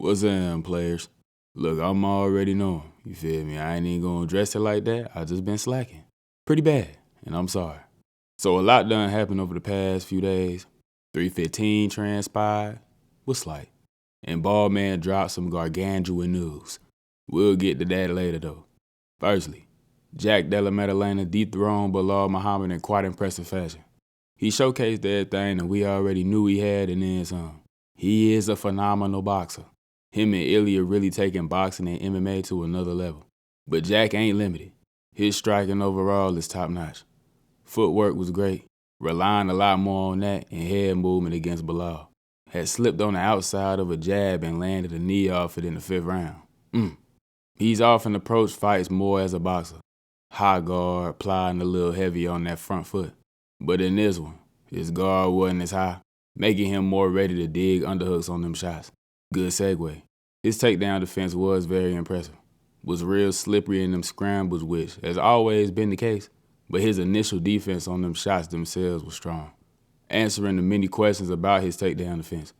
What's in, players? Look, I'm already knowing, you feel me? I ain't even gonna address it like that. I just been slacking. Pretty bad, and I'm sorry. So a lot done happened over the past few days. 315 transpired was slight. And Ballman dropped some gargantuan news. We'll get to that later though. Firstly, Jack Della Maddalena dethroned Bilal Muhammad in quite impressive fashion. He showcased everything that we already knew he had and then some. He is a phenomenal boxer. Him and Ilia really taking boxing and MMA to another level. But Jack ain't limited. His striking overall is top notch. Footwork was great, relying a lot more on that and head movement against Bilal. Had slipped on the outside of a jab and landed a knee off it in the 5th round. He's often approached fights more as a boxer. High guard, plying a little heavy on that front foot. But in this one, his guard wasn't as high, making him more ready to dig underhooks on them shots. Good segue. His takedown defense was very impressive. Was real slippery in them scrambles, which has always been the case, but his initial defense on them shots themselves was strong. Answering the many questions about his takedown defense.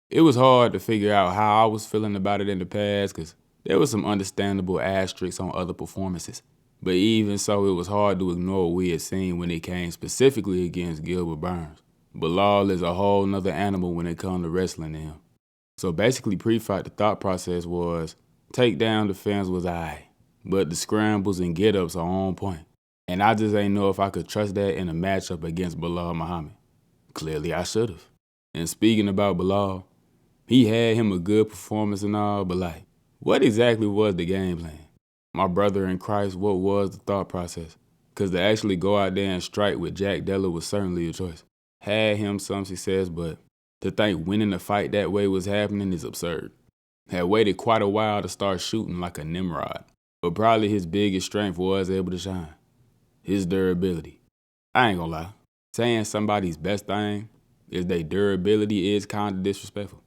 It was hard to figure out how I was feeling about it in the past because there was some understandable asterisks on other performances. But even so, it was hard to ignore what we had seen when it came specifically against Gilbert Burns. Bilal is a whole nother animal when it comes to wrestling to him. So basically pre-fight, the thought process was takedown defense was aight, but the scrambles and get-ups are on point. And I just ain't know if I could trust that in a matchup against Bilal Muhammad. Clearly I should have. And speaking about Bilal, he had him a good performance and all, but like, what exactly was the game plan? My brother in Christ, what was the thought process? Because to actually go out there and strike with Jack Della was certainly a choice. Had him some success, but to think winning the fight that way was happening is absurd. Had waited quite a while to start shooting like a Nimrod, but probably his biggest strength was able to shine. His durability. I ain't gonna lie, saying somebody's best thing is their durability is kinda disrespectful.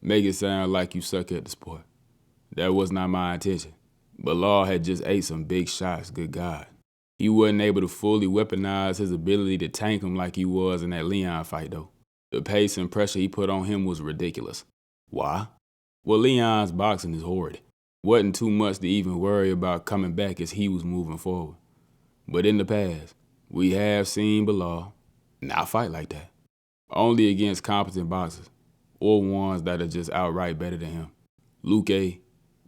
Make it sound like you suck at the sport. That was not my intention. Bilal had just ate some big shots, good God. He wasn't able to fully weaponize his ability to tank him like he was in that Leon fight though. The pace and pressure he put on him was ridiculous. Why? Well, Leon's boxing is horrid. Wasn't too much to even worry about coming back as he was moving forward. But in the past, we have seen Bilal not fight like that. Only against competent boxers, or ones that are just outright better than him. Luke A.,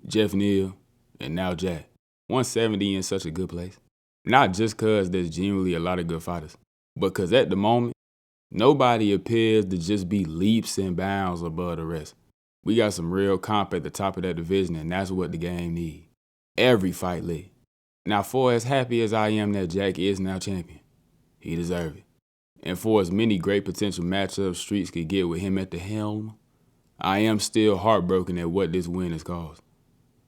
Jeff Neal, and now Jack. 170 in such a good place. Not just cause there's genuinely a lot of good fighters, but cause at the moment, nobody appears to just be leaps and bounds above the rest. We got some real comp at the top of that division, and that's what the game needs. Every fight lit. Now, for as happy as I am that Jack is now champion, he deserves it. And for as many great potential matchups Streets could get with him at the helm, I am still heartbroken at what this win has caused.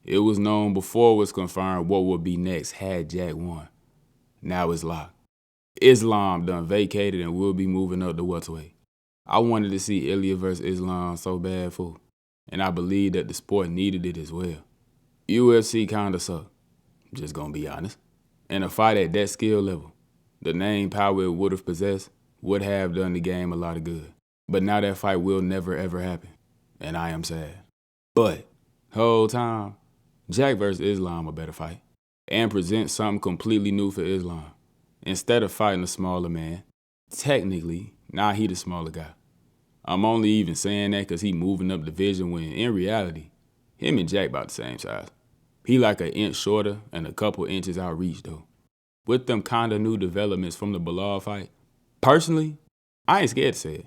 It was known before it was confirmed what would be next had Jack won. Now it's locked. Islam done vacated and will be moving up to welterweight. I wanted to see Ilia versus Islam so bad, fool. And I believe that the sport needed it as well. UFC kinda sucked, just gonna be honest. And a fight at that skill level, the name power it would have possessed would have done the game a lot of good. But now that fight will never ever happen, and I am sad. But, whole time, Jack versus Islam a better fight, and present something completely new for Islam. Instead of fighting a smaller man, technically, now he the smaller guy. I'm only even saying that because he moving up division when, in reality, him and Jack about the same size. He like an inch shorter and a couple inches out reach though. With them kinda new developments from the Bilal fight, personally, I ain't scared to say it.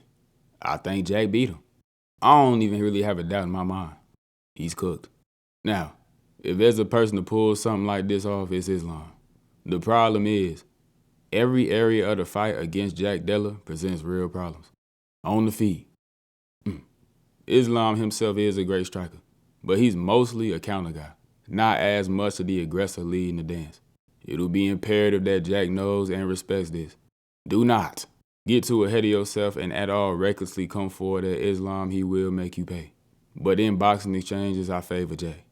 I think Jack beat him. I don't even really have a doubt in my mind. He's cooked. Now, if there's a person to pull something like this off, it's Islam. The problem is, every area of the fight against Jack Della presents real problems. On the feet. Islam himself is a great striker, but he's mostly a counter guy, not as much of the aggressor leading the dance. It'll be imperative that Jack knows and respects this. Do not get too ahead of yourself and at all recklessly come forward at Islam, he will make you pay. But in boxing exchanges, I favor Jack.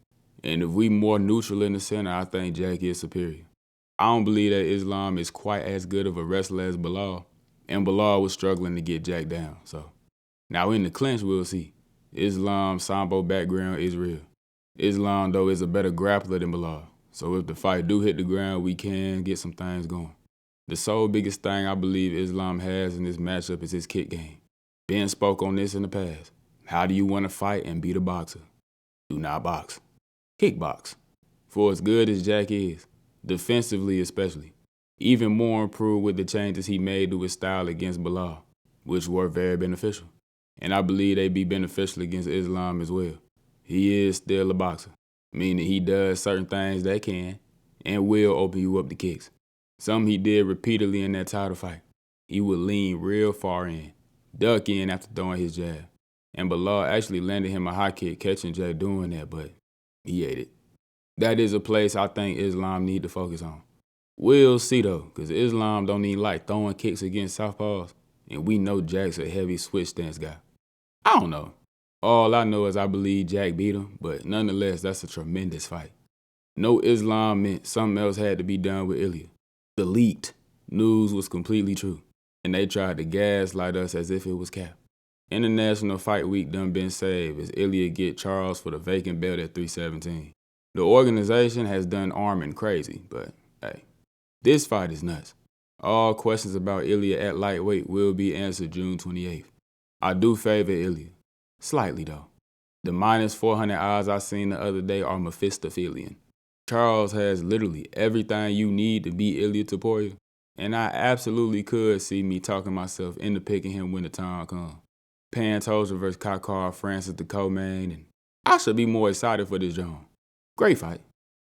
And if we more neutral in the center, I think Jack is superior. I don't believe that Islam is quite as good of a wrestler as Bilal, and Bilal was struggling to get Jack down, so. Now in the clinch, we'll see. Islam's sambo background is real. Islam, though, is a better grappler than Bilal. So if the fight do hit the ground, we can get some things going. The sole biggest thing I believe Islam has in this matchup is his kick game. Ben spoke on this in the past. How do you want to fight and beat a boxer? Do not box. Kickbox. For as good as Jack is, defensively especially, even more improved with the changes he made to his style against Bilal, which were very beneficial. And I believe they'd be beneficial against Islam as well. He is still a boxer, meaning he does certain things that can and will open you up to kicks. Something he did repeatedly in that title fight. He would lean real far in, duck in after throwing his jab. And Bilal actually landed him a high kick catching Jack doing that, but he ate it. That is a place I think Islam need to focus on. We'll see though, because Islam don't even like throwing kicks against southpaws, and we know Jack's a heavy switch stance guy. I don't know. All I know is I believe Jack beat him, but nonetheless, that's a tremendous fight. No Islam meant something else had to be done with Ilia. The leaked news was completely true, and they tried to gaslight us as if it was cap. International Fight Week done been saved as Ilia get Charles for the vacant belt at 317. The organization has done arming crazy, but hey, this fight is nuts. All questions about Ilia at lightweight will be answered June 28th. I do favor Ilia. Slightly though. The minus 400 odds I seen the other day are Mephistophelian. Charles has literally everything you need to beat Ilia Topuria, and I absolutely could see me talking myself into picking him when the time comes. Pantoja versus Kakar Francis the co-main, and I should be more excited for this John. Great fight.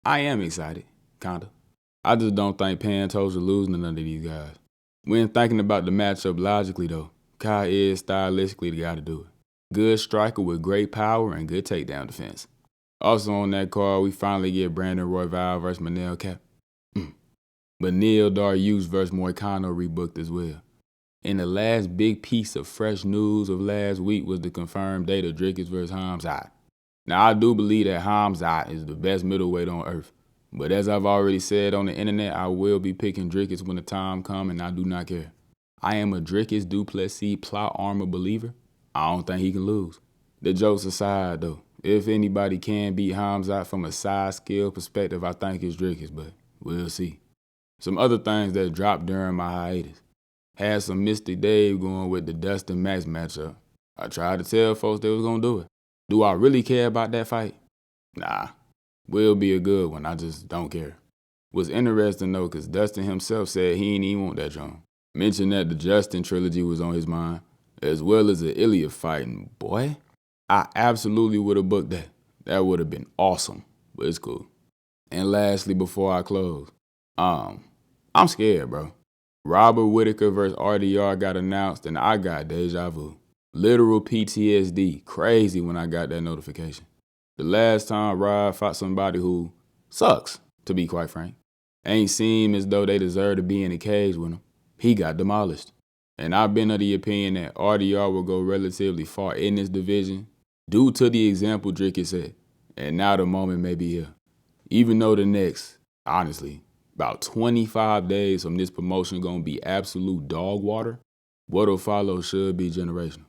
I am excited, kinda. I just don't think Pantoja losing to none of these guys. When thinking about the matchup logically though, Kai is stylistically the guy to do it. Good striker with great power and good takedown defense. Also on that card, we finally get Brandon Royval versus Manel Cap. But Neil Drius versus Moicano rebooked as well. And the last big piece of fresh news of last week was the confirmed date of Drius versus Hamzai. Now I do believe that Hamzai is the best middleweight on earth. But as I've already said on the internet, I will be picking Drius when the time comes, and I do not care. I am a Drius Duplessis plot armor believer. I don't think he can lose. The jokes aside though, if anybody can beat Hamzai from a size skill perspective, I think it's Drius, but we'll see. Some other things that dropped during my hiatus. Had some Mystic Dave going with the Dustin Max matchup. I tried to tell folks they was gonna do it. Do I really care about that fight? Nah. Will be a good one, I just don't care. Was interesting though, cause Dustin himself said he ain't even want that joint. Mentioned that the Justin trilogy was on his mind, as well as the Ilia fight, and boy, I absolutely would have booked that. That would have been awesome, but it's cool. And lastly, before I close, I'm scared, bro. Robert Whitaker versus RDR got announced, and I got deja vu. Literal PTSD, crazy when I got that notification. The last time Rob fought somebody who sucks, to be quite frank, ain't seem as though they deserve to be in a cage with him. He got demolished. And I've been of the opinion that RDR will go relatively far in this division due to the example Drius set. And now the moment may be here. Even though the next, honestly, about 25 days from this promotion gonna be absolute dog water, what'll follow should be generational.